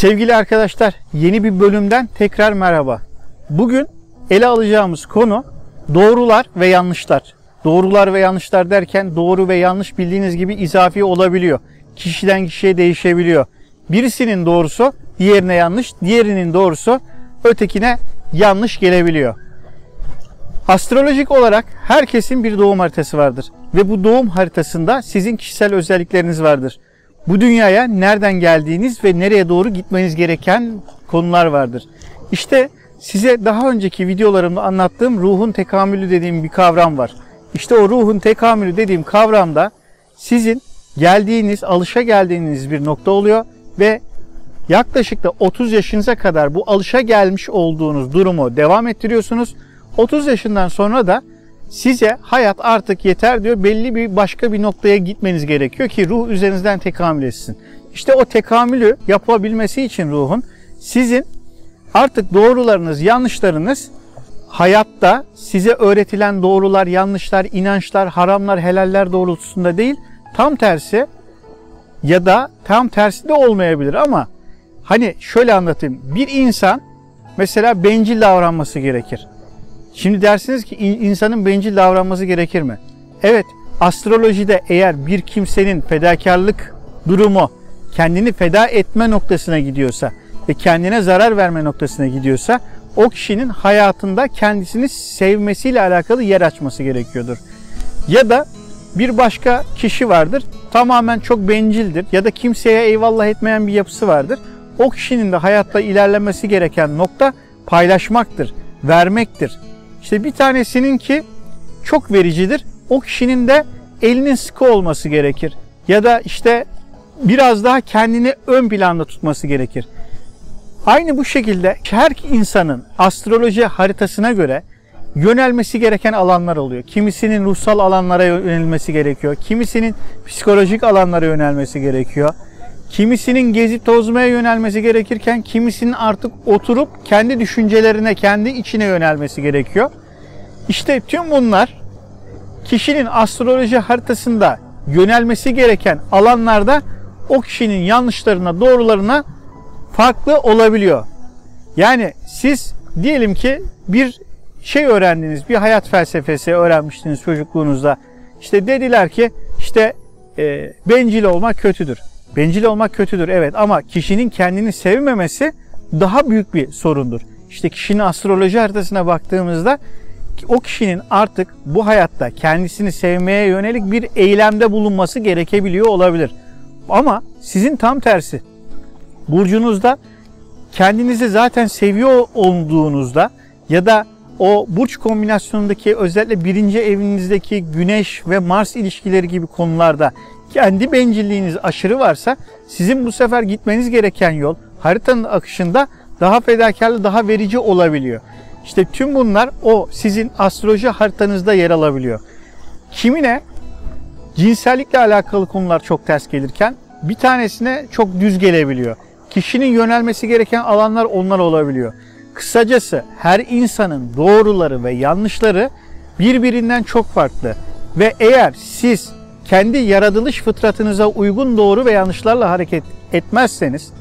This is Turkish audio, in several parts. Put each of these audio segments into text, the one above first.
Sevgili arkadaşlar, yeni bir bölümden tekrar merhaba. Bugün ele alacağımız konu doğrular ve yanlışlar. Doğrular ve yanlışlar derken doğru ve yanlış bildiğiniz gibi izafi olabiliyor. Kişiden kişiye değişebiliyor. Birisinin doğrusu diğerine yanlış, diğerinin doğrusu ötekine yanlış gelebiliyor. Astrolojik olarak herkesin bir doğum haritası vardır. Ve bu doğum haritasında sizin kişisel özellikleriniz vardır. Bu dünyaya nereden geldiğiniz ve nereye doğru gitmeniz gereken konular vardır. İşte size daha önceki videolarımda anlattığım ruhun tekamülü dediğim bir kavram var. İşte o ruhun tekamülü dediğim kavramda sizin alışa geldiğiniz bir nokta oluyor ve yaklaşık da 30 yaşınıza kadar bu alışa gelmiş olduğunuz durumu devam ettiriyorsunuz. 30 yaşından sonra da size hayat artık yeter diyor. Belli bir başka bir noktaya gitmeniz gerekiyor ki ruh üzerinizden tekamül etsin. İşte o tekamülü yapabilmesi için ruhun sizin artık doğrularınız, yanlışlarınız hayatta size öğretilen doğrular, yanlışlar, inançlar, haramlar, helaller doğrultusunda değil, tam tersi ya da tam tersi de olmayabilir ama hani şöyle anlatayım. Bir insan mesela bencil davranması gerekir. Şimdi dersiniz ki insanın bencil davranması gerekir mi? Evet, astrolojide eğer bir kimsenin fedakarlık durumu kendini feda etme noktasına gidiyorsa ve kendine zarar verme noktasına gidiyorsa o kişinin hayatında kendisini sevmesiyle alakalı yer açması gerekiyordur. Ya da bir başka kişi vardır, tamamen çok bencildir ya da kimseye eyvallah etmeyen bir yapısı vardır. O kişinin de hayatta ilerlemesi gereken nokta paylaşmaktır, vermektir. İşte bir tanesinin ki çok vericidir. O kişinin de elinin sıkı olması gerekir. Ya da işte biraz daha kendini ön planda tutması gerekir. Aynı bu şekilde her insanın astroloji haritasına göre yönelmesi gereken alanlar oluyor. Kimisinin ruhsal alanlara yönelmesi gerekiyor. Kimisinin psikolojik alanlara yönelmesi gerekiyor. Kimisinin gezip tozmaya yönelmesi gerekirken kimisinin artık oturup kendi düşüncelerine, kendi içine yönelmesi gerekiyor. İşte tüm bunlar kişinin astroloji haritasında yönelmesi gereken alanlarda o kişinin yanlışlarına, doğrularına farklı olabiliyor. Yani siz diyelim ki bir şey öğrendiniz, bir hayat felsefesi öğrenmiştiniz çocukluğunuzda. İşte dediler ki bencil olmak kötüdür. Bencil olmak kötüdür evet ama kişinin kendini sevmemesi daha büyük bir sorundur. İşte kişinin astroloji haritasına baktığımızda o kişinin artık bu hayatta kendisini sevmeye yönelik bir eylemde bulunması gerekebiliyor olabilir. Ama sizin tam tersi. Burcunuzda kendinizi zaten seviyor olduğunuzda ya da o burç kombinasyonundaki özellikle birinci evinizdeki Güneş ve Mars ilişkileri gibi konularda kendi bencilliğiniz aşırı varsa sizin bu sefer gitmeniz gereken yol haritanın akışında daha fedakarlı, daha verici olabiliyor. İşte tüm bunlar o sizin astroloji haritanızda yer alabiliyor. Kimine cinsellikle alakalı konular çok ters gelirken bir tanesine çok düz gelebiliyor. Kişinin yönelmesi gereken alanlar onlar olabiliyor. Kısacası her insanın doğruları ve yanlışları birbirinden çok farklı. Ve eğer siz kendi yaratılış fıtratınıza uygun doğru ve yanlışlarla hareket etmezseniz,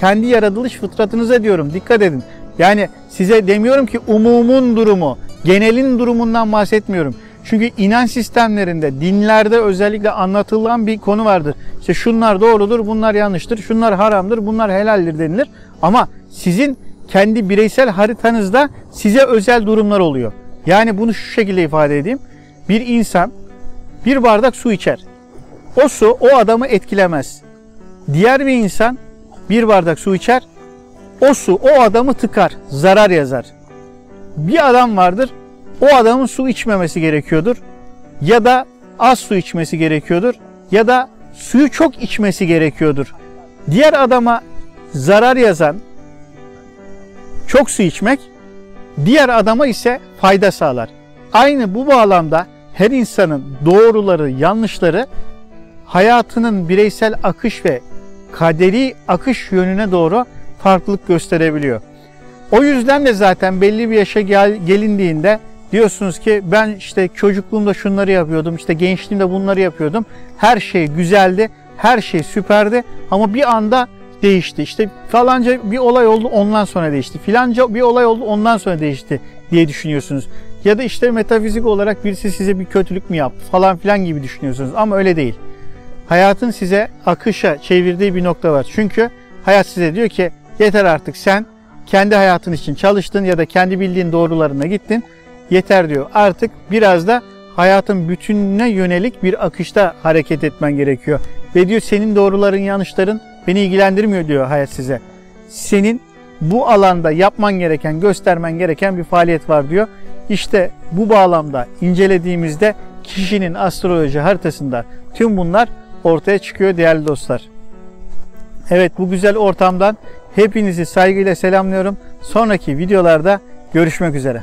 kendi yaratılış fıtratınıza diyorum, dikkat edin. Yani size demiyorum ki umumun durumu, genelin durumundan bahsetmiyorum. Çünkü inanç sistemlerinde, dinlerde özellikle anlatılan bir konu vardır. İşte şunlar doğrudur, bunlar yanlıştır, şunlar haramdır, bunlar helaldir denilir. Ama sizin kendi bireysel haritanızda size özel durumlar oluyor. Yani bunu şu şekilde ifade edeyim. Bir insan bir bardak su içer. O su o adamı etkilemez. Diğer bir insan bir bardak su içer. O su o adamı tıkar, zarar yazar. Bir adam vardır, o adamın su içmemesi gerekiyordur. Ya da az su içmesi gerekiyordur. Ya da suyu çok içmesi gerekiyordur. Diğer adama zarar yazan çok su içmek, diğer adama ise fayda sağlar. Aynı bu bağlamda her insanın doğruları, yanlışları hayatının bireysel akış ve kaderi akış yönüne doğru farklılık gösterebiliyor. O yüzden de zaten belli bir yaşa gelindiğinde diyorsunuz ki ben işte çocukluğumda şunları yapıyordum, işte gençliğimde bunları yapıyordum. Her şey güzeldi, her şey süperdi ama bir anda değişti. İşte falanca bir olay oldu ondan sonra değişti. Filanca bir olay oldu ondan sonra değişti diye düşünüyorsunuz. Ya da işte metafizik olarak birisi size bir kötülük mü yaptı falan filan gibi düşünüyorsunuz. Ama öyle değil. Hayatın size akışa çevirdiği bir nokta var. Çünkü hayat size diyor ki yeter artık, sen kendi hayatın için çalıştın ya da kendi bildiğin doğrularına gittin. Yeter diyor. Artık biraz da hayatın bütününe yönelik bir akışta hareket etmen gerekiyor. Ve diyor senin doğruların yanlışların beni ilgilendirmiyor diyor hayat size. Senin bu alanda yapman gereken, göstermen gereken bir faaliyet var diyor. İşte bu bağlamda incelediğimizde kişinin astroloji haritasında tüm bunlar ortaya çıkıyor değerli dostlar. Evet, bu güzel ortamdan hepinizi saygıyla selamlıyorum. Sonraki videolarda görüşmek üzere.